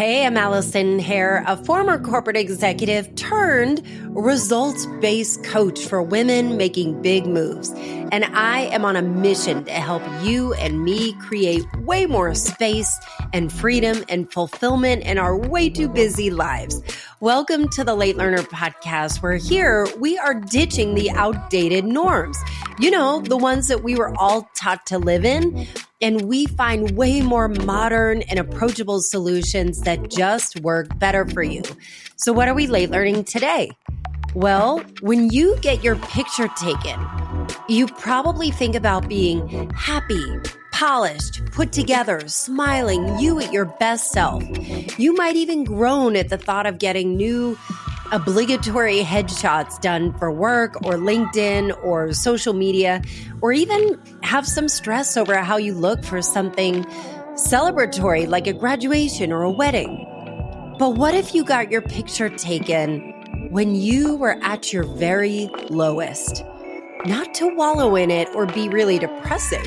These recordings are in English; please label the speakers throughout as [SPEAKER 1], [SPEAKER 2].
[SPEAKER 1] Hey, I'm Allison Hare, a former corporate executive turned results-based coach for women making big moves. And I am on a mission to help you and me create way more space and freedom and fulfillment in our way too busy lives. Welcome to the Late Learner Podcast, where here we are ditching the outdated norms. You know, the ones that we were all taught to live in. And we find way more modern and approachable solutions that just work better for you. So what are we late learning today? Well, when you get your picture taken, you probably think about being happy, polished, put together, smiling, you at your best self. You might even groan at the thought of getting new obligatory headshots done for work or LinkedIn or social media, or even have some stress over how you look for something celebratory like a graduation or a wedding. But what if you got your picture taken when you were at your very lowest? Not to wallow in it or be really depressing,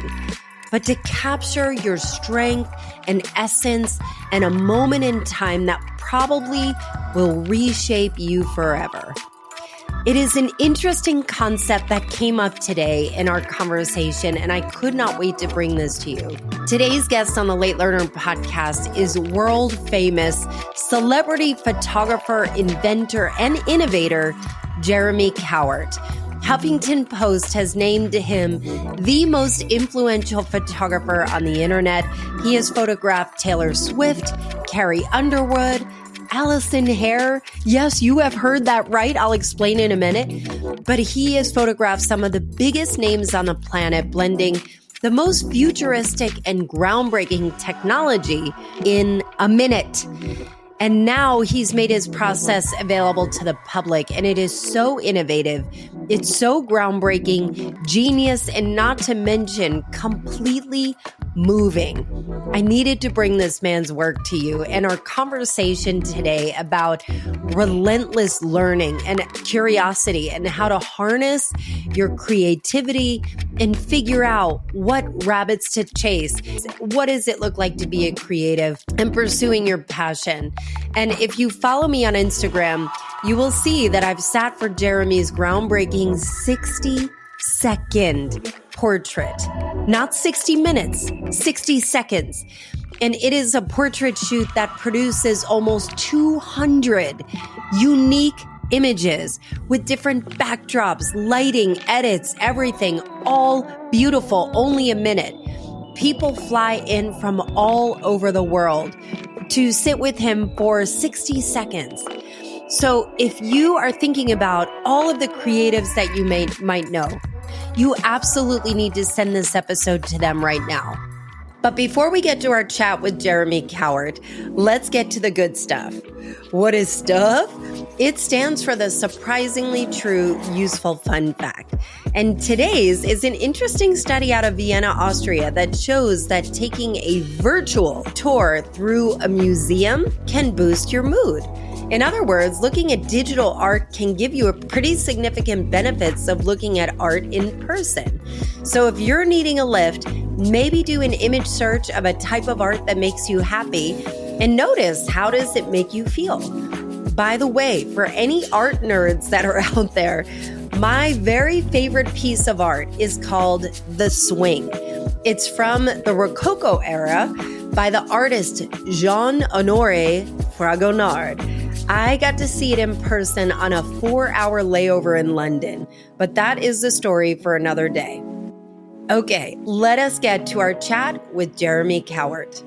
[SPEAKER 1] but to capture your strength and essence and a moment in time that probably will reshape you forever. It is an interesting concept that came up today in our conversation, and I could not wait to bring this to you. Today's guest on the Late Learner Podcast is world-famous celebrity photographer, inventor, and innovator, Jeremy Cowart. Huffington Post has named him the most influential photographer on the internet. He has photographed Taylor Swift, Carrie Underwood, Allison Hare. Yes, you have heard that right. I'll explain in a minute. But he has photographed some of the biggest names on the planet, blending the most futuristic and groundbreaking technology in a minute. And now he's made his process available to the public, and it is so innovative. It's so groundbreaking, genius, and not to mention completely moving. I needed to bring this man's work to you and our conversation today about relentless learning and curiosity and how to harness your creativity and figure out what rabbits to chase. What does it look like to be a creative and pursuing your passion? And if you follow me on Instagram, you will see that I've sat for Jeremy's groundbreaking 60-second portrait. Not 60 minutes, 60 seconds. And it is a portrait shoot that produces almost 200 unique images with different backdrops, lighting, edits, everything, all beautiful, only a minute. People fly in from all over the world to sit with him for 60 seconds. So if you are thinking about all of the creatives that you might know, you absolutely need to send this episode to them right now. But before we get to our chat with Jeremy Cowart, let's get to the good stuff. What is stuff? It stands for the surprisingly true, useful fun fact. And today's is an interesting study out of Vienna, Austria that shows that taking a virtual tour through a museum can boost your mood. In other words, looking at digital art can give you a pretty significant benefits of looking at art in person. So if you're needing a lift, maybe do an image search of a type of art that makes you happy and notice, how does it make you feel? By the way, for any art nerds that are out there, my very favorite piece of art is called The Swing. It's from the Rococo era by the artist Jean-Honoré Fragonard. I got to see it in person on a 4-hour layover in London, but that is the story for another day. Okay, let us get to our chat with Jeremy Cowart.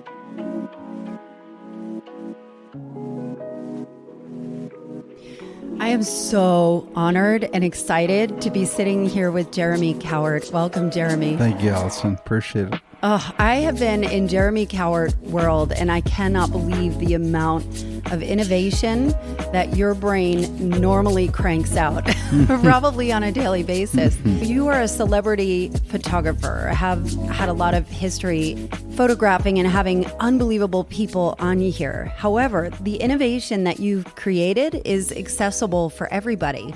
[SPEAKER 1] I am so honored and excited to be sitting here with Jeremy Cowart. Welcome, Jeremy.
[SPEAKER 2] Thank you, Allison. Appreciate it.
[SPEAKER 1] I have been in Jeremy Cowart world, and I cannot believe the amount of innovation that your brain normally cranks out, probably on a daily basis. You are a celebrity photographer, have had a lot of history photographing and having unbelievable people on you here. However, the innovation that you've created is accessible for everybody.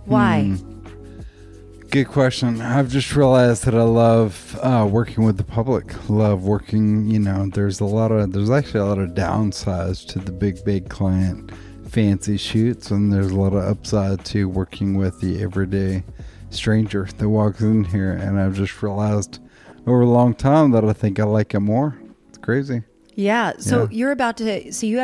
[SPEAKER 1] Why?
[SPEAKER 2] Good question. I've just realized that I love working with the public. Love working, there's actually a lot of downsides to the big client fancy shoots, and there's a lot of upside to working with the everyday stranger that walks in here. And I've just realized over a long time that I think I like it more. It's crazy.
[SPEAKER 1] Yeah. So you have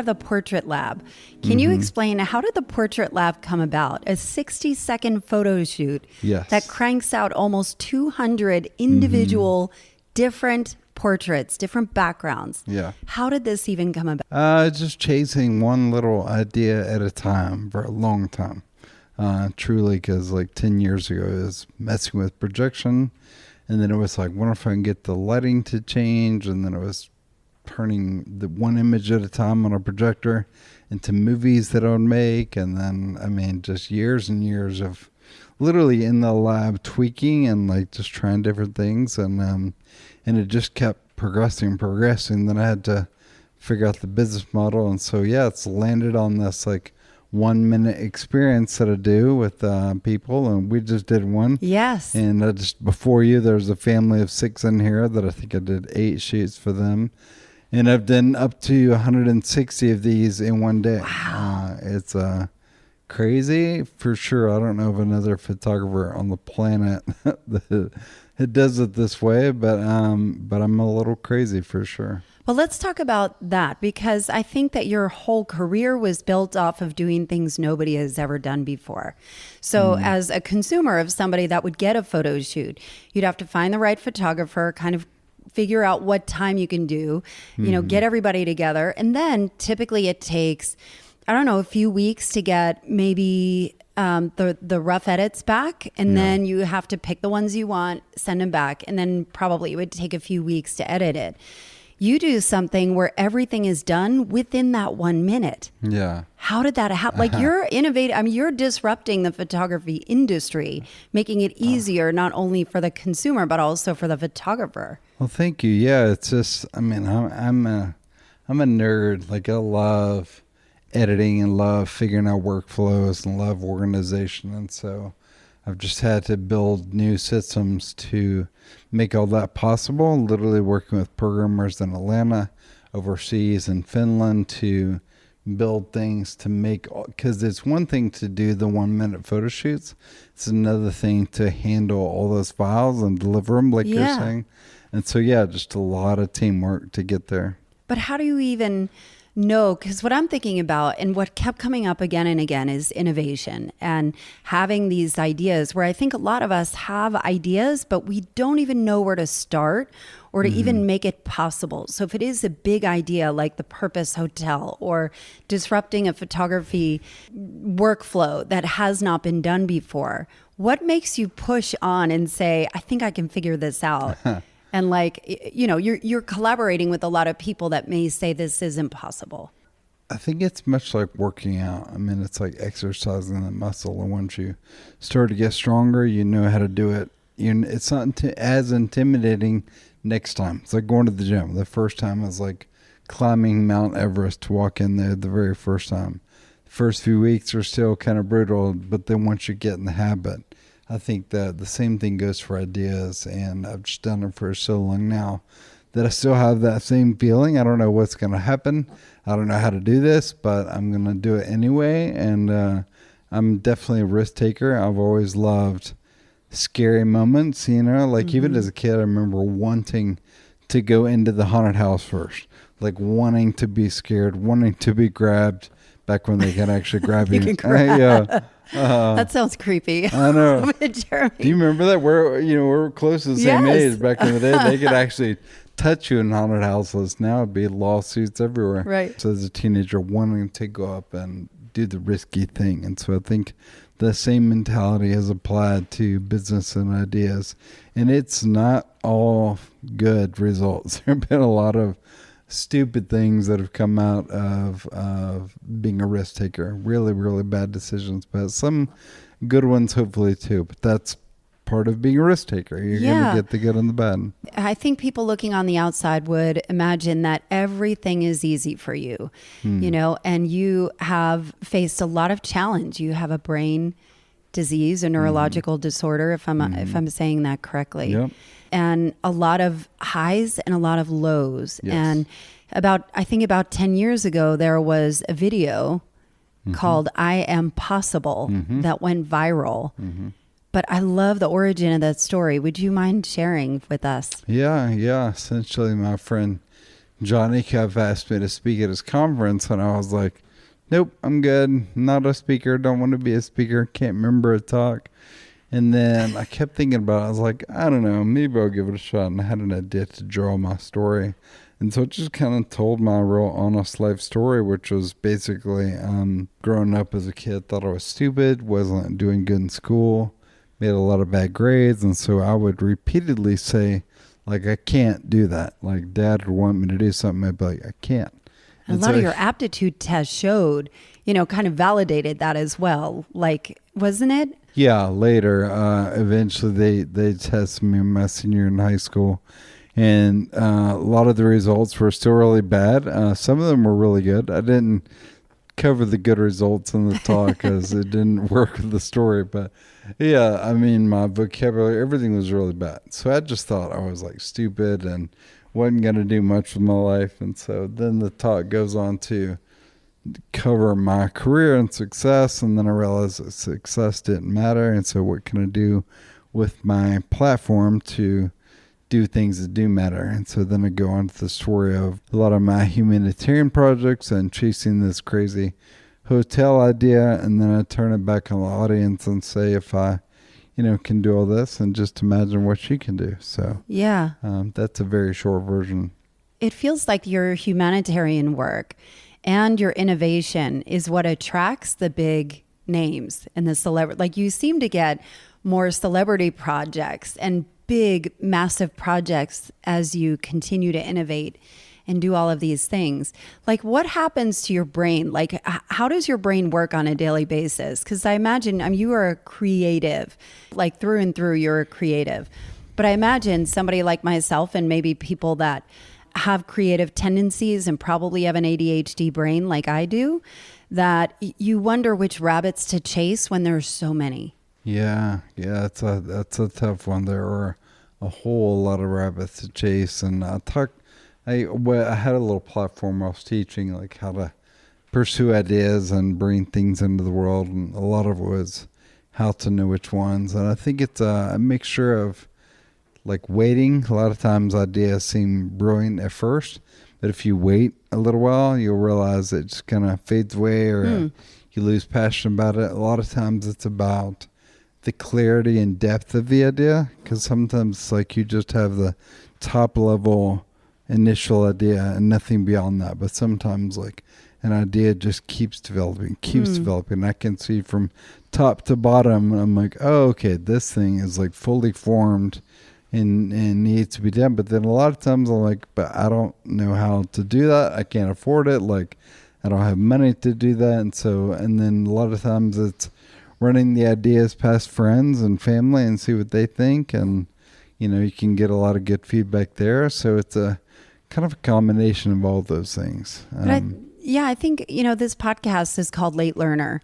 [SPEAKER 1] the Portrait Lab. Can you explain, how did the Portrait Lab come about? A 60-second photo shoot that cranks out almost 200 individual different portraits, different backgrounds.
[SPEAKER 2] Yeah.
[SPEAKER 1] How did this even come about?
[SPEAKER 2] Just chasing one little idea at a time for a long time. Truly, because like 10 years ago, I was messing with projection. And then it was like, what if I can get the lighting to change? And then it was turning the one image at a time on a projector into movies that I would make. And then, just years and years of literally in the lab tweaking and like just trying different things. And it just kept progressing. Then I had to figure out the business model. And so, it's landed on this like 1 minute experience that I do with people, and we just did one.
[SPEAKER 1] Yes.
[SPEAKER 2] And before you, there's a family of 6 in here that I think I did 8 shoots for them. And I've done up to 160 of these in one day.
[SPEAKER 1] Wow.
[SPEAKER 2] It's crazy for sure. I don't know of another photographer on the planet that does it this way, but I'm a little crazy for sure.
[SPEAKER 1] Well, let's talk about that, because I think that your whole career was built off of doing things nobody has ever done before. So as a consumer of somebody that would get a photo shoot, you'd have to find the right photographer, kind of figure out what time you can do, get everybody together. And then typically it takes, a few weeks to get maybe the rough edits back. And then you have to pick the ones you want, send them back. And then probably it would take a few weeks to edit it. You do something where everything is done within that 1 minute.
[SPEAKER 2] Yeah.
[SPEAKER 1] How did that happen? Like you're innovating, you're disrupting the photography industry, making it easier not only for the consumer, but also for the photographer.
[SPEAKER 2] Well, thank you. Yeah, it's just, I'm a nerd. Like I love editing and love figuring out workflows and love organization. And so I've just had to build new systems to make all that possible. Literally working with programmers in Atlanta, overseas in Finland to build things to make, because it's one thing to do the 1 minute photo shoots. It's another thing to handle all those files and deliver them like you're saying. And so, just a lot of teamwork to get there.
[SPEAKER 1] But how do you even know? Because what I'm thinking about and what kept coming up again and again is innovation and having these ideas where I think a lot of us have ideas, but we don't even know where to start or to even make it possible. So if it is a big idea like the Purpose Hotel or disrupting a photography workflow that has not been done before, what makes you push on and say, I think I can figure this out? And you're collaborating with a lot of people that may say this is impossible.
[SPEAKER 2] I think it's much like working out. It's like exercising the muscle. And once you start to get stronger, you know how to do it. It's not as intimidating next time. It's like going to the gym. The first time was like climbing Mount Everest to walk in there the very first time. The first few weeks are still kind of brutal, but then once you get in the habit, I think that the same thing goes for ideas, and I've just done it for so long now that I still have that same feeling. I don't know what's going to happen. I don't know how to do this, but I'm going to do it anyway, and I'm definitely a risk taker. I've always loved scary moments, even as a kid, I remember wanting to go into the haunted house first, like wanting to be scared, wanting to be grabbed back when they can actually grab you.
[SPEAKER 1] Can grab. That sounds creepy.
[SPEAKER 2] I know.
[SPEAKER 1] Jeremy.
[SPEAKER 2] Do you remember that? We're close to the same age. Back in the day, they could actually touch you in haunted houses. Now it'd be lawsuits everywhere.
[SPEAKER 1] Right.
[SPEAKER 2] So as a teenager, wanting to go up and do the risky thing. And so I think the same mentality is applied to business and ideas. And it's not all good results. There have been a lot of stupid things that have come out of being a risk taker. Really, really bad decisions, but some good ones hopefully too. But that's part of being a risk taker. You're going to get the good and the bad.
[SPEAKER 1] I think people looking on the outside would imagine that everything is easy for you, and you have faced a lot of challenge. You have a brain disease, a neurological disorder, if I'm saying that correctly.
[SPEAKER 2] Yep.
[SPEAKER 1] And a lot of highs and a lot of lows.
[SPEAKER 2] Yes.
[SPEAKER 1] And I think about 10 years ago, there was a video called I Am Possible that went viral. But I love the origin of that story. Would you mind sharing with us?
[SPEAKER 2] Yeah. Essentially, my friend Johnny Cuff asked me to speak at his conference, and I was like, nope, I'm good. Not a speaker. Don't want to be a speaker. Can't remember a talk. And then I kept thinking about it. I was like, I don't know, maybe I'll give it a shot. And I had an idea to draw my story. And so it just kind of told my real honest life story, which was basically growing up as a kid, thought I was stupid, wasn't doing good in school, made a lot of bad grades. And so I would repeatedly say, like, I can't do that. Like, Dad would want me to do something. I'd be like, I can't.
[SPEAKER 1] A lot of your aptitude tests showed, kind of validated that as well. Like, wasn't it?
[SPEAKER 2] Yeah, later, eventually they tested me my senior in high school, and a lot of the results were still really bad. Some of them were really good. I didn't cover the good results in the talk because it didn't work with the story, but yeah, I mean, my vocabulary, everything was really bad. So I just thought I was like stupid and wasn't going to do much with my life. And so then the talk goes on to cover my career and success, and then I realized that success didn't matter. And so what can I do with my platform to do things that do matter? And so then I go on to the story of a lot of my humanitarian projects and chasing this crazy hotel idea, and then I turn it back on the audience and say, if I can do all this, and just imagine what she can do. So
[SPEAKER 1] yeah,
[SPEAKER 2] that's a very short version.
[SPEAKER 1] It feels like your humanitarian work and your innovation is what attracts the big names and the celebrity. Like, you seem to get more celebrity projects and big, massive projects as you continue to innovate and do all of these things. Like, what happens to your brain? Like, how does your brain work on a daily basis? Because I imagine you are a creative, like through and through, you're a creative. But I imagine somebody like myself and maybe people that have creative tendencies and probably have an ADHD brain like I do, that you wonder which rabbits to chase when there's so many.
[SPEAKER 2] Yeah, that's a tough one. There are a whole lot of rabbits to chase, and I had a little platform I was teaching, like how to pursue ideas and bring things into the world, and a lot of it was how to know which ones. And I think it's a mixture of like waiting. A lot of times ideas seem brilliant at first, but if you wait a little while, you'll realize it just kind of fades away, or you lose passion about it. A lot of times it's about the clarity and depth of the idea, because sometimes it's like you just have the top level initial idea and nothing beyond that. But sometimes like an idea just keeps developing. I can see from top to bottom, and I'm like, oh, okay, this thing is like fully formed and needs to be done. But then a lot of times I'm like, but I don't know how to do that. I can't afford it. Like, I don't have money to do that. And then a lot of times it's running the ideas past friends and family and see what they think. And, you can get a lot of good feedback there. So it's a kind of a combination of all those things.
[SPEAKER 1] I think, this podcast is called Late Learner.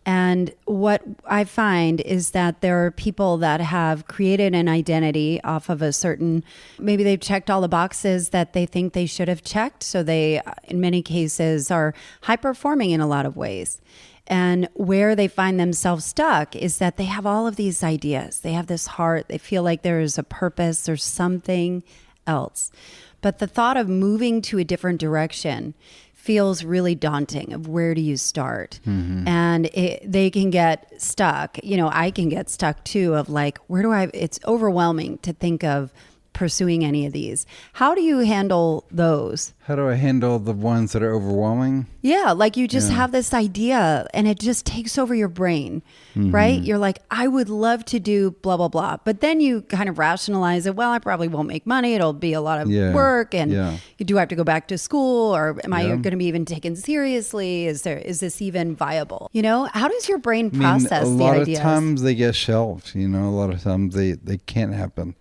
[SPEAKER 1] And what I find is that there are people that have created an identity off of a certain, maybe they've checked all the boxes that they think they should have checked. So they, in many cases, are high performing in a lot of ways. And where they find themselves stuck is that they have all of these ideas. They have this heart. They feel like there is a purpose. There's something else. But the thought of moving to a different direction feels really daunting. Of where do you start? And they can get stuck. I can get stuck too, of like, it's overwhelming to think of pursuing any of these. How do you handle those?
[SPEAKER 2] How do I handle the ones that are overwhelming?
[SPEAKER 1] Yeah, like you just have this idea and it just takes over your brain, right? You're like, I would love to do blah, blah, blah. But then you kind of rationalize it. Well, I probably won't make money. It'll be a lot of work. And you do have to go back to school, or am I going to be even taken seriously? Is this even viable? How does your brain process the ideas?
[SPEAKER 2] A lot of times they get shelved, a lot of times they can't happen.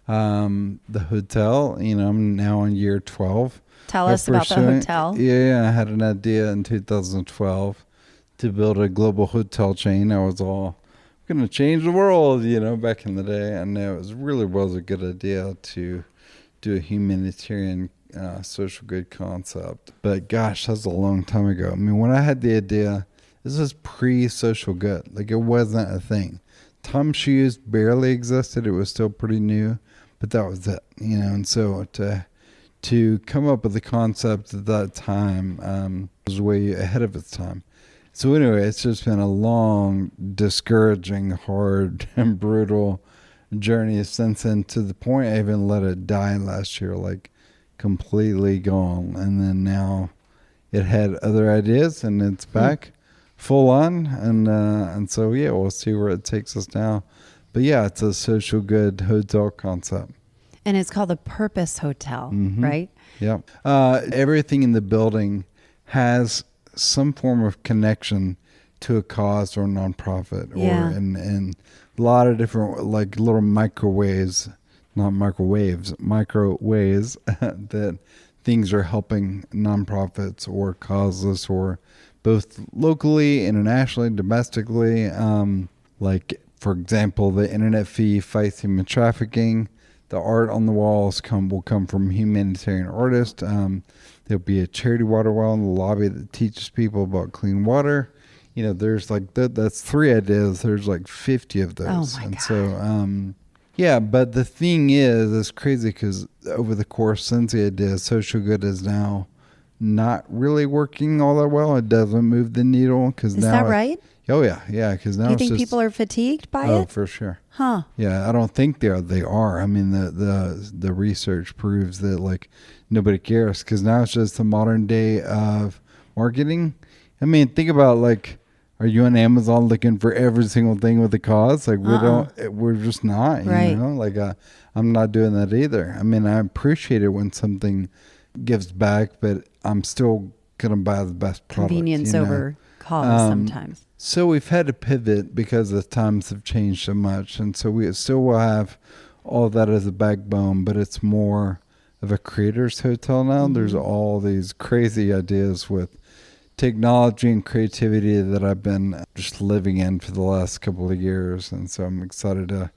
[SPEAKER 2] The hotel, I'm now in year 12.
[SPEAKER 1] Tell us about the hotel.
[SPEAKER 2] Yeah, I had an idea in 2012 to build a global hotel chain. I was all going to change the world, back in the day. And it really was a good idea to do a humanitarian social good concept. But gosh, that's a long time ago. I mean, when I had the idea, this was pre-social good. Like, it wasn't a thing. Tom Shoes barely existed. It was still pretty new, but that was it, And so to come up with the concept at that time was way ahead of its time. So anyway, it's just been a long, discouraging, hard, and brutal journey since then, to the point I even let it die last year, like completely gone. And then now it had other ideas, and it's back full on. And so, yeah, we'll see where it takes us now. But yeah, it's a social good hotel concept.
[SPEAKER 1] And it's called the Purpose Hotel, right?
[SPEAKER 2] Yeah. Everything in the building has some form of connection to a cause or nonprofit, or and a lot of different, like, little microwaves that things are helping nonprofits or causes, or both locally, internationally, domestically. Like, for example, the internet fee fights human trafficking. The art on the walls will come from humanitarian artists. There'll be a charity water well in the lobby that teaches people about clean water. There's like that's 3 ideas. There's like 50 of those.
[SPEAKER 1] Oh my
[SPEAKER 2] and
[SPEAKER 1] God.
[SPEAKER 2] So, yeah, but the thing is, it's crazy because over the course since the idea, social good is now not really working all that well. It doesn't move the needle because now.
[SPEAKER 1] Is that right?
[SPEAKER 2] Oh yeah, yeah. Because now
[SPEAKER 1] Do you think people are fatigued by it?
[SPEAKER 2] Oh, for sure.
[SPEAKER 1] Huh?
[SPEAKER 2] Yeah, I don't think they are. They are. I mean, the research proves that, like, nobody cares, because now it's just the modern day of marketing. I mean, think about, like, are you on Amazon looking for every single thing with a cause? Like, we're just not.
[SPEAKER 1] Right.
[SPEAKER 2] Like, I'm not doing that either. I mean, I appreciate it when something gives back, but I'm still gonna buy the best product.
[SPEAKER 1] Convenience over cause sometimes.
[SPEAKER 2] So we've had to pivot because the times have changed so much. And so we still will have all that as a backbone, but it's more of a creator's hotel now. There's all these crazy ideas with technology and creativity that I've been just living in for the last couple of years. And so I'm excited to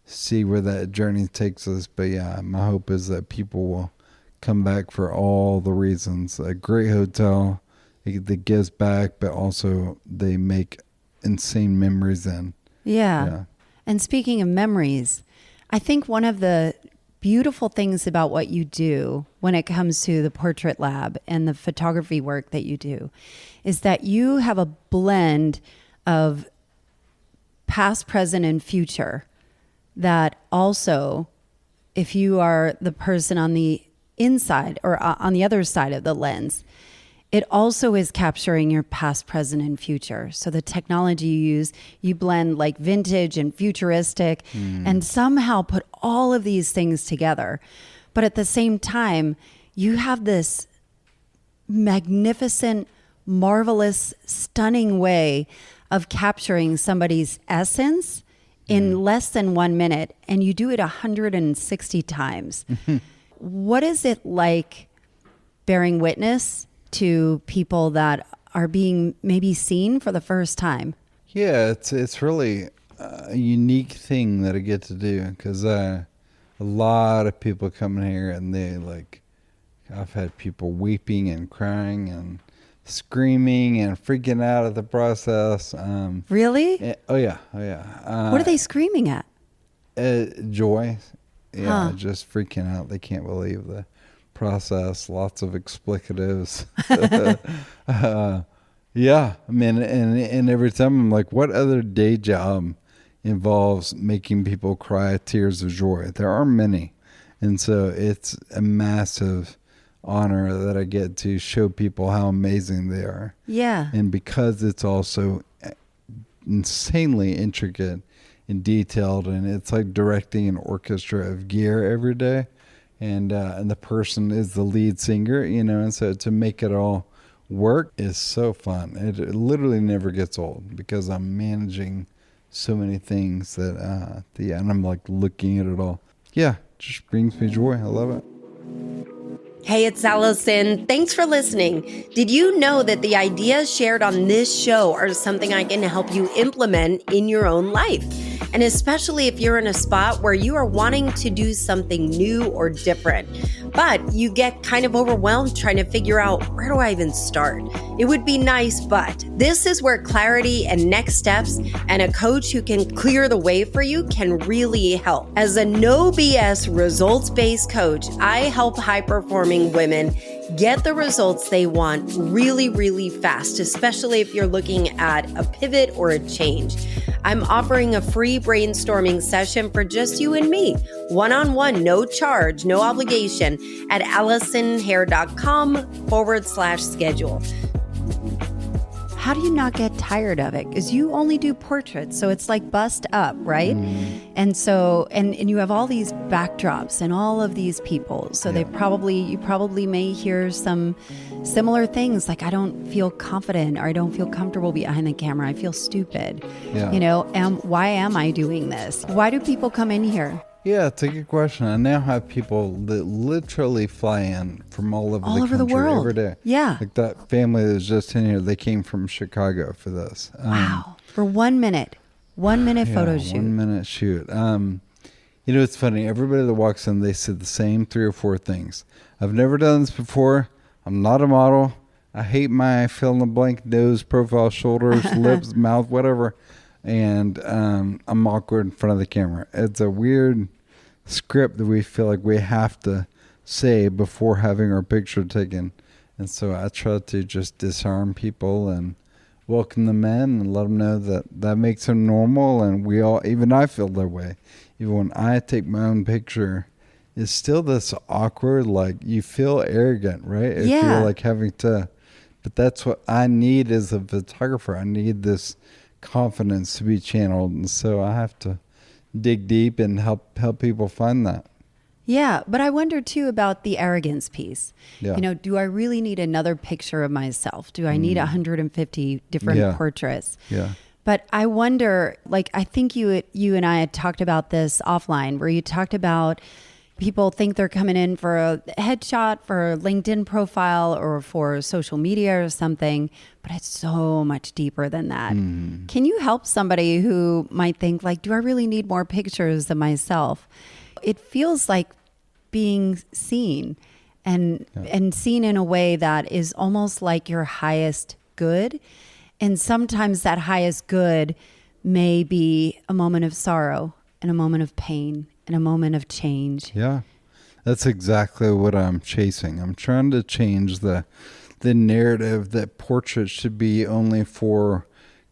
[SPEAKER 2] see where that journey takes us. But yeah, my hope is that people will come back for all the reasons. A great hotel that gives back, but also they make insane memories in.
[SPEAKER 1] Yeah. And speaking of memories, I think one of the beautiful things about what you do when it comes to the portrait lab and the photography work that you do is that you have a blend of past, present, and future that also, if you are the person on the inside or on the other side of the lens, it also is capturing your past, present, and future. So the technology you use, you blend like vintage and futuristic and somehow put all of these things together. But at the same time, you have this magnificent, marvelous, stunning way of capturing somebody's essence in less than 1 minute. And you do it 160 times. What is it like bearing witness to people that are being maybe seen for the first time?
[SPEAKER 2] Yeah, it's really a unique thing that I get to do, because a lot of people come in here and I've had people weeping and crying and screaming and freaking out at the process.
[SPEAKER 1] Really?
[SPEAKER 2] Oh yeah.
[SPEAKER 1] What are they screaming at?
[SPEAKER 2] Joy. Yeah, just freaking out. They can't believe the process. Lots of explicatives. Yeah, I mean, and every time I'm like, what other day job involves making people cry tears of joy? There are many. And so it's a massive honor that I get to show people how amazing they are.
[SPEAKER 1] Yeah.
[SPEAKER 2] And because it's also insanely intricate and detailed, and it's like directing an orchestra of gear every day. And the person is the lead singer, and so to make it all work is so fun. It literally never gets old, because I'm managing so many things that, and I'm like looking at it all. Yeah, just brings me joy. I love it.
[SPEAKER 1] Hey, it's Allison. Thanks for listening. Did you know that the ideas shared on this show are something I can help you implement in your own life? And especially if you're in a spot where you are wanting to do something new or different, but you get kind of overwhelmed trying to figure out, where do I even start? It would be nice, but this is where clarity and next steps and a coach who can clear the way for you can really help. As a no BS results-based coach, I help high-performing women get the results they want really, really fast, especially if you're looking at a pivot or a change. I'm offering a free brainstorming session for just you and me, one-on-one, no charge, no obligation, at AllisonHair.com/schedule. How do you not get tired of it? Because you only do portraits, so it's like bust up, right? And so, and you have all these backdrops and all of these people. So you probably may hear some similar things like, I don't feel confident, or I don't feel comfortable behind the camera. I feel stupid. Why am I doing this? Why do people come in here?
[SPEAKER 2] Yeah, it's a good question. I now have people that literally fly in from all over the
[SPEAKER 1] world
[SPEAKER 2] every day.
[SPEAKER 1] Yeah.
[SPEAKER 2] Like that family that was just in here, they came from Chicago for this.
[SPEAKER 1] Wow. For 1 minute. 1 minute photo shoot.
[SPEAKER 2] 1 minute shoot. It's funny. Everybody that walks in, they said the same 3 or 4 things. I've never done this before. I'm not a model. I hate my fill in the blank nose, profile, shoulders, lips, mouth, whatever. And I'm awkward in front of the camera. It's a weird script that we feel like we have to say before having our picture taken. And so I try to just disarm people and welcome them in and let them know that makes them normal. And even I feel that way. Even when I take my own picture, it's still this awkward, like you feel arrogant, right? If you're like having to, but that's what I need as a photographer. I need this confidence to be channeled, and so I have to dig deep and help people find that.
[SPEAKER 1] Yeah, but I wonder too about the arrogance piece.
[SPEAKER 2] Yeah.
[SPEAKER 1] Do I really need another picture of myself? Do I need 150 different portraits?
[SPEAKER 2] Yeah.
[SPEAKER 1] But I wonder, like, I think you and I had talked about this offline, where you talked about people think they're coming in for a headshot, for a LinkedIn profile, or for social media or something, but it's so much deeper than that. Can you help somebody who might think, like, do I really need more pictures of myself? It feels like being seen and seen in a way that is almost like your highest good. And sometimes that highest good may be a moment of sorrow and a moment of pain and a moment of change.
[SPEAKER 2] Yeah, that's exactly what I'm chasing. I'm trying to change the narrative that portraits should be only for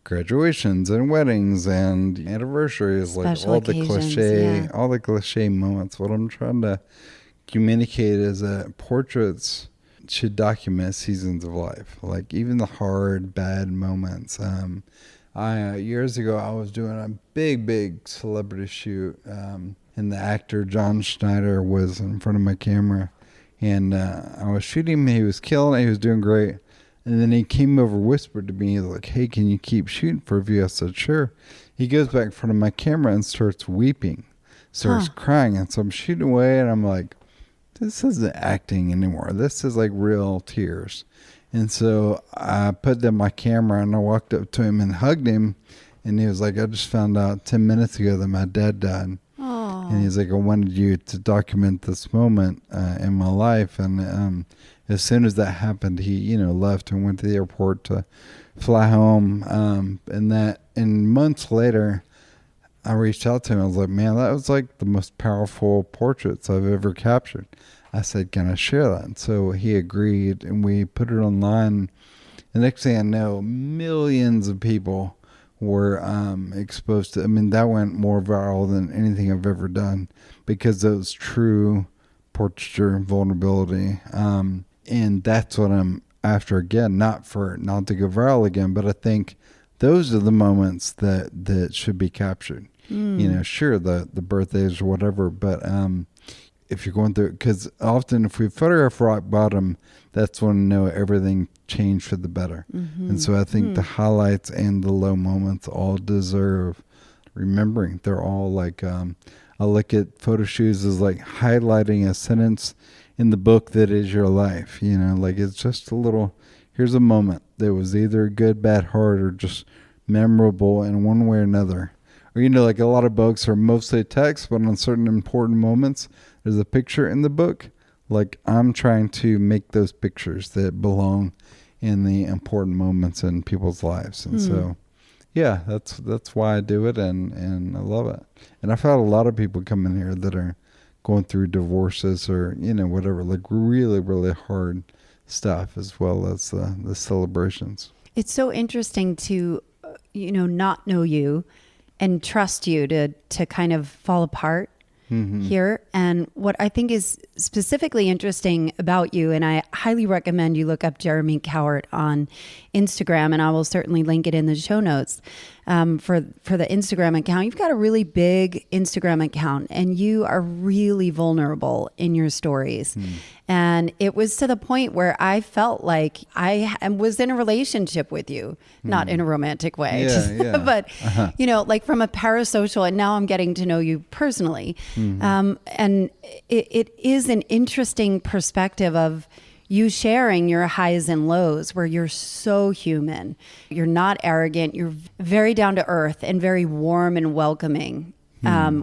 [SPEAKER 2] graduations and weddings and anniversaries,
[SPEAKER 1] Special
[SPEAKER 2] like
[SPEAKER 1] occasions,
[SPEAKER 2] all the cliche moments. What I'm trying to communicate is that portraits should document seasons of life, like even the hard, bad moments. Years ago, I was doing a big celebrity shoot, and the actor John Schneider was in front of my camera, and I was shooting him. He was killing it. He was doing great. And then he came over, whispered to me, he's like, "Hey, can you keep shooting for a view?" I said, "Sure." He goes back in front of my camera and starts weeping, starts crying. And so I'm shooting away, and I'm like, this isn't acting anymore. This is like real tears. And so I put down my camera, and I walked up to him and hugged him. And he was like, "I just found out 10 minutes ago that my dad died." And he's like, "I wanted you to document this moment in my life." And as soon as that happened, he, left and went to the airport to fly home. And months later, I reached out to him. I was like, "Man, that was like the most powerful portraits I've ever captured." I said, "Can I share that?" And so he agreed, and we put it online. The next thing I know, millions of people were exposed to. I mean, that went more viral than anything I've ever done, because it was true portraiture vulnerability. And that's what I'm after again, not to go viral again, but I think those are the moments that should be captured. Sure, the birthdays or whatever, but if you're going through, because often if we photograph rock bottom, that's when everything changed for the better. And so I think the highlights and the low moments all deserve remembering. They're all like, I look at photo shoots as like highlighting a sentence in the book that is your life. You know, like it's just a little, here's a moment that was either good, bad, hard, or just memorable in one way or another. Or, you know, like a lot of books are mostly text, but on certain important moments, there's a picture in the book. Like I'm trying to make those pictures that belong in the important moments in people's lives. And so, yeah, that's why I do it, and I love it. And I've had a lot of people come in here that are going through divorces or, you know, whatever, like really, really hard stuff, as well as the celebrations.
[SPEAKER 3] It's so interesting to, not know you and trust you to kind of fall apart here. And what I think is specifically interesting about you, and I highly recommend you look up Jeremy Cowart on Instagram, and I will certainly link it in the show notes for the Instagram account. You've got a really big Instagram account, and you are really vulnerable in your stories. And it was to the point where I felt like I was in a relationship with you, not in a romantic way, but, like from a parasocial, and now I'm getting to know you personally. And it is an interesting perspective of you sharing your highs and lows, where you're so human. You're not arrogant. You're very down to earth and very warm and welcoming.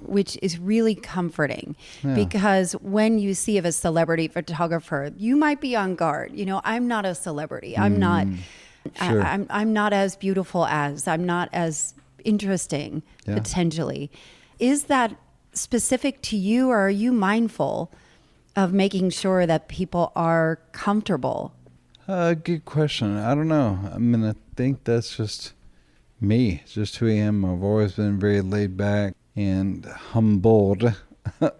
[SPEAKER 3] Which is really comforting, because when you see of a celebrity photographer, you might be on guard. I'm not a celebrity. I'm not. Sure. I'm not as beautiful as. I'm not as interesting potentially. Is that specific to you, or are you mindful of making sure that people are comfortable?
[SPEAKER 2] Good question. I don't know. I mean, I think that's just me. It's just who I am. I've always been very laid back and humbled.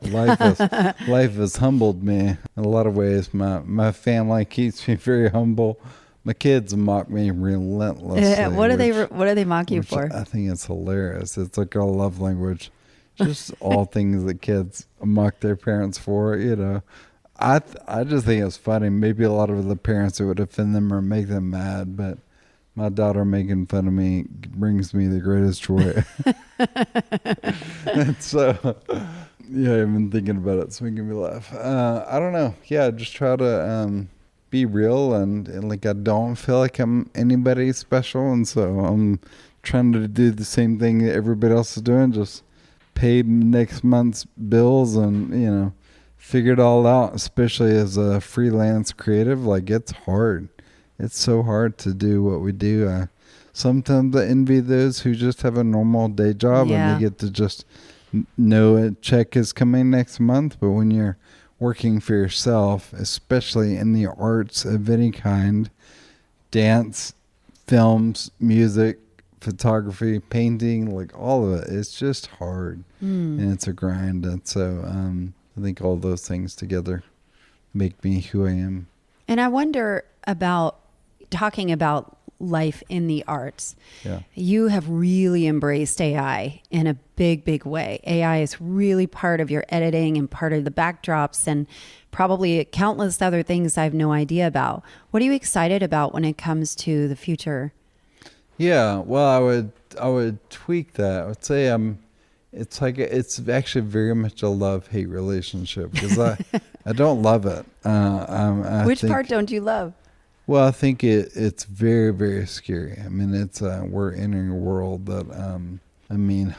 [SPEAKER 2] Life has humbled me in a lot of ways. My family keeps me very humble. My kids mock me relentlessly.
[SPEAKER 3] What do they mock you for?
[SPEAKER 2] I think it's hilarious. It's like our love language. Just all things that kids mock their parents for. I just think it's funny. Maybe a lot of the parents, it would offend them or make them mad, but my daughter making fun of me brings me the greatest joy. And so, I've been thinking about it. It's making me laugh. I don't know. Yeah, just try to be real and like I don't feel like I'm anybody special. And so I'm trying to do the same thing that everybody else is doing. Just pay next month's bills and, figure it all out, especially as a freelance creative. Like it's hard. It's so hard to do what we do. Sometimes I envy those who just have a normal day job and they get to just know a check is coming next month. But when you're working for yourself, especially in the arts of any kind, dance, films, music, photography, painting, like all of it, it's just hard and it's a grind. And so I think all those things together make me who I am.
[SPEAKER 3] And I wonder about talking about life in the arts. You have really embraced AI in a big, big way. AI is really part of your editing and part of the backdrops and probably countless other things I have no idea about. What are you excited about when it comes to the future?
[SPEAKER 2] Yeah, well, I would tweak that. I would say it's actually very much a love-hate relationship because I don't love it.
[SPEAKER 3] Which part don't you love?
[SPEAKER 2] Well, I think it's very, very scary. I mean, we're entering a world that,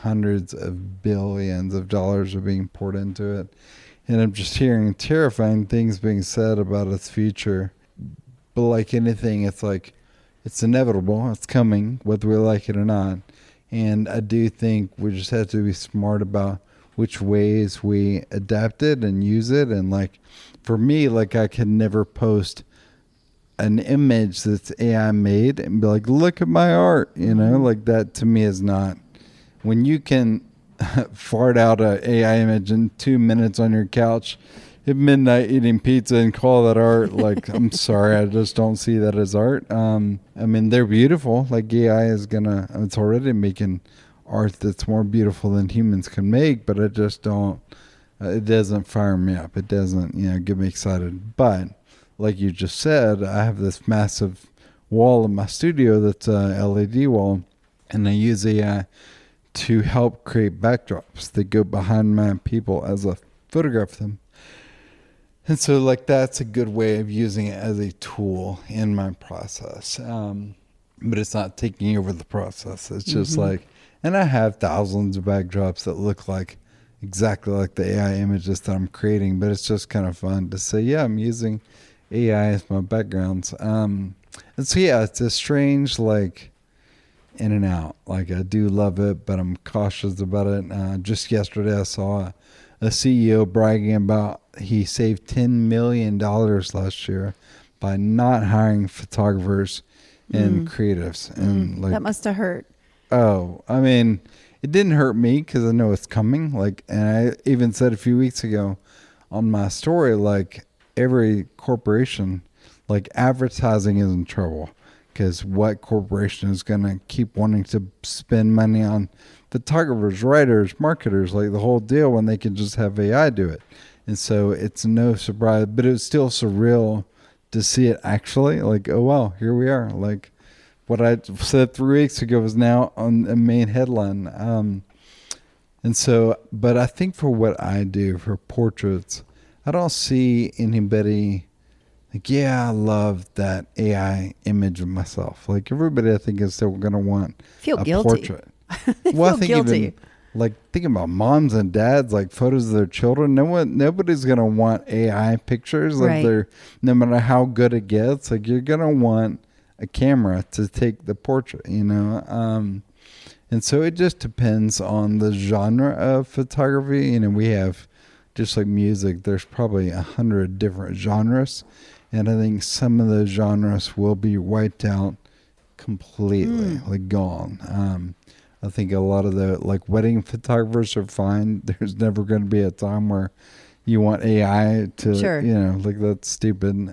[SPEAKER 2] hundreds of billions of dollars are being poured into it. And I'm just hearing terrifying things being said about its future. But like anything, it's like, it's inevitable. It's coming, whether we like it or not. And I do think we just have to be smart about which ways we adapt it and use it. And like, for me, like I can never post an image that's AI made and be like, look at my art, like that to me is not. When you can fart out an AI image in 2 minutes on your couch at midnight eating pizza and call that art, like, I'm sorry, I just don't see that as art. They're beautiful. Like AI it's already making art that's more beautiful than humans can make, but I just don't, it doesn't fire me up. It doesn't, get me excited. But like you just said, I have this massive wall in my studio that's a LED wall, and I use AI to help create backdrops that go behind my people as I photograph them. And so like that's a good way of using it as a tool in my process. But it's not taking over the process. It's just like, and I have thousands of backdrops that look like exactly like the AI images that I'm creating, but it's just kind of fun to say, yeah, I'm using AI as my backgrounds. And so, yeah, it's a strange, like, in and out. Like, I do love it, but I'm cautious about it. Just yesterday, I saw a CEO bragging about he saved $10 million last year by not hiring photographers and creatives. And like,
[SPEAKER 3] that must have hurt.
[SPEAKER 2] Oh, I mean, it didn't hurt me because I know it's coming. Like, and I even said a few weeks ago on my story, like every corporation, like advertising is in trouble because what corporation is going to keep wanting to spend money on photographers, writers, marketers, like the whole deal when they can just have AI do it. And so it's no surprise, but it was still surreal to see it actually like, oh, wow, here we are. Like what I said 3 weeks ago is now on the main headline. And so, but I think for what I do for portraits, I don't see anybody like, yeah, I love that AI image of myself. Like everybody I think is still going to want
[SPEAKER 3] Feel
[SPEAKER 2] a
[SPEAKER 3] guilty.
[SPEAKER 2] portrait.
[SPEAKER 3] Well, I think guilty.
[SPEAKER 2] Even like thinking about moms and dads, like photos of their children. Nobody's gonna want AI pictures of their, no matter how good it gets. Like you're gonna want a camera to take the portrait, you know. And so it just depends on the genre of photography. You know, we have just like music. There's probably 100 different genres, and I think some of those genres will be wiped out completely, like gone. I think a lot of the like wedding photographers are fine. There's never going to be a time where you want AI to, you know, like that's stupid.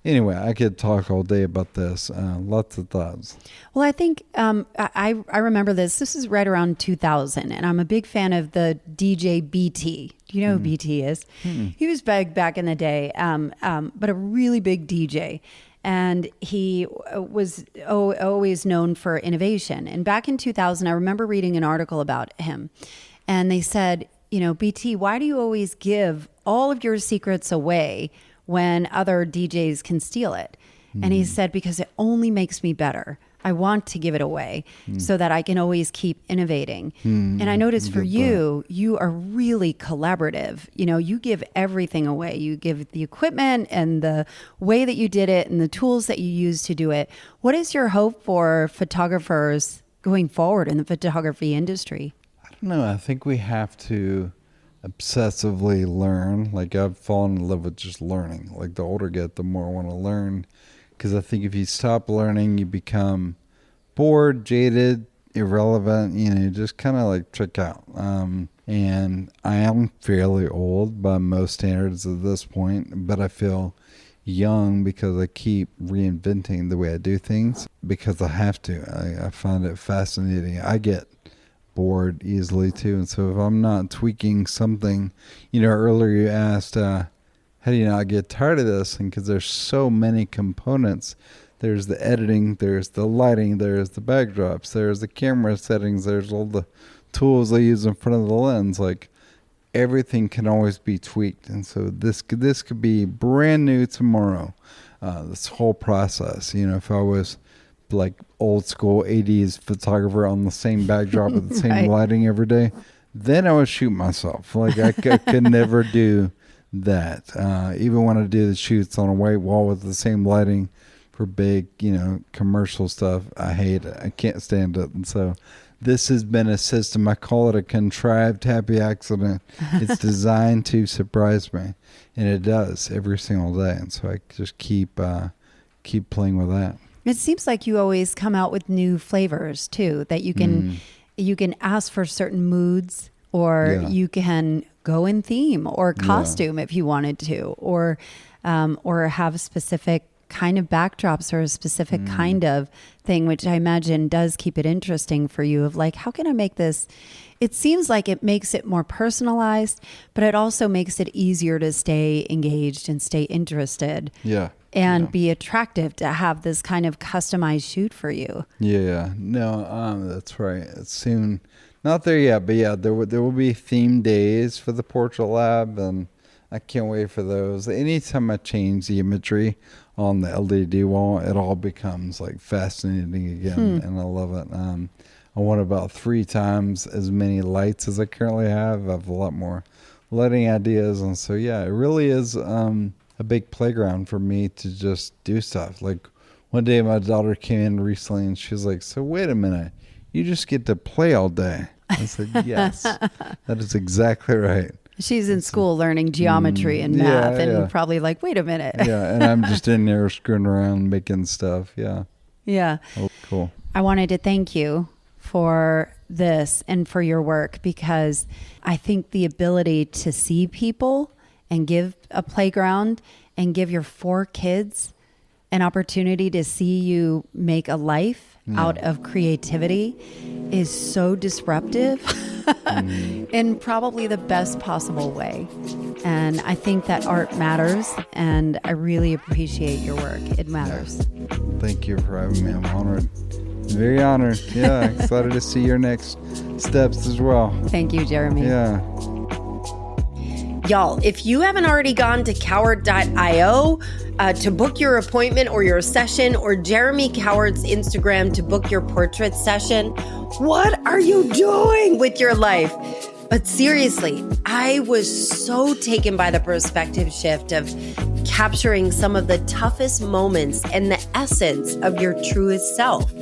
[SPEAKER 2] Anyway, I could talk all day about this. Lots of thoughts.
[SPEAKER 3] Well, I think I remember this. This is right around 2000, and I'm a big fan of the DJ BT. Do you know who BT is? He was back in the day, but a really big DJ. And he was always known for innovation. And back in 2000, I remember reading an article about him. And they said, you know, BT, why do you always give all of your secrets away when other DJs can steal it? And he said, because it only makes me better. I want to give it away so that I can always keep innovating. And I noticed for you, you are really collaborative. You know, you give everything away. You give the equipment and the way that you did it and the tools that you use to do it. What is your hope for photographers going forward in the photography industry?
[SPEAKER 2] I don't know. I think we have to obsessively learn. Like I've fallen in love with just learning. Like the older I get, the more I want to learn. Because I think if you stop learning, you become bored, jaded, irrelevant, you know, just kind of like check out. And I am fairly old by most standards at this point, but I feel young because I keep reinventing the way I do things because I have to. I find it fascinating. I get bored easily too. And so if I'm not tweaking something, you know, earlier you asked, how do you not get tired of this? And because there's so many components. There's the editing, there's the lighting, there's the backdrops, there's the camera settings, there's all the tools they use in front of the lens. Like everything can always be tweaked. And so this could be brand new tomorrow. This whole process, you know, if I was like old school 80s photographer on the same backdrop with the same lighting every day, then I would shoot myself. Like I could never do that. Even when I do the shoots on a white wall with the same lighting for big, you know, commercial stuff, I hate it. I can't stand it. And so this has been a system. I call it a contrived happy accident. It's designed to surprise me, and it does every single day. And so I just keep playing with that.
[SPEAKER 3] It seems like you always come out with new flavors too, that you can ask for certain moods, or you can go in theme or costume if you wanted to, or have a specific kind of backdrops or a specific kind of thing, which I imagine does keep it interesting for you of like, how can I make this? It seems like it makes it more personalized, but it also makes it easier to stay engaged and stay interested. And be attractive to have this kind of customized shoot for you.
[SPEAKER 2] No, that's right. It's soon. Not there yet, but yeah, there will be theme days for the Portrait Lab, and I can't wait for those. Anytime I change the imagery on the LED wall, it all becomes like fascinating again, and I love it. I want about 3 times as many lights as I currently have. I have a lot more lighting ideas, and so yeah, it really is a big playground for me to just do stuff. Like one day my daughter came in recently and she was like, so wait a minute, you just get to play all day. I said, yes, that is exactly right.
[SPEAKER 3] She's in school learning geometry and math and probably like, wait a minute.
[SPEAKER 2] Yeah, and I'm just in there screwing around making stuff. Yeah.
[SPEAKER 3] Yeah.
[SPEAKER 2] Oh, cool.
[SPEAKER 3] I wanted to thank you for this and for your work, because I think the ability to see people and give a playground and give your 4 kids an opportunity to see you make a life out of creativity is so disruptive in probably the best possible way. And I think that art matters, and I really appreciate your work. It matters.
[SPEAKER 2] Thank you for having me. I'm honored. Very honored. Yeah, excited to see your next steps as well.
[SPEAKER 3] Thank you, Jeremy.
[SPEAKER 2] Yeah.
[SPEAKER 1] Y'all, if you haven't already gone to cowart.io to book your appointment or your session, or Jeremy Cowart's Instagram to book your portrait session, what are you doing with your life? But seriously, I was so taken by the perspective shift of capturing some of the toughest moments and the essence of your truest self.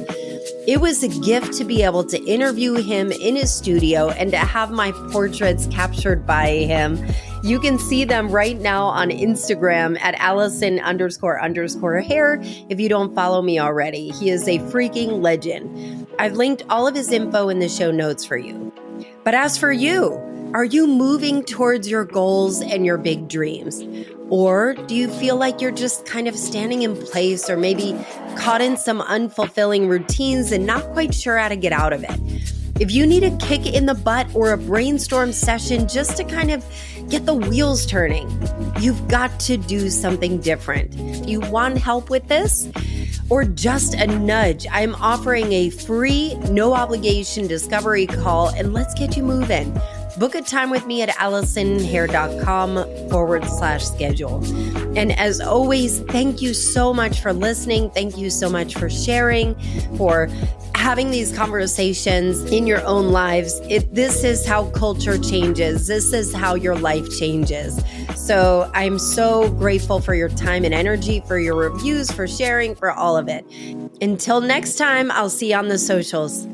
[SPEAKER 1] It was a gift to be able to interview him in his studio and to have my portraits captured by him. You can see them right now on Instagram at Allison__hair if you don't follow me already. He is a freaking legend. I've linked all of his info in the show notes for you. But as for you, are you moving towards your goals and your big dreams? Or do you feel like you're just kind of standing in place, or maybe caught in some unfulfilling routines and not quite sure how to get out of it? If you need a kick in the butt or a brainstorm session just to kind of get the wheels turning, you've got to do something different. If you want help with this, or just a nudge, I'm offering a free, no obligation discovery call, and let's get you moving. Book a time with me at AllisonHair.com/schedule. And as always, thank you so much for listening. Thank you so much for sharing, for having these conversations in your own lives. This is how culture changes. This is how your life changes. So I'm so grateful for your time and energy, for your reviews, for sharing, for all of it. Until next time, I'll see you on the socials.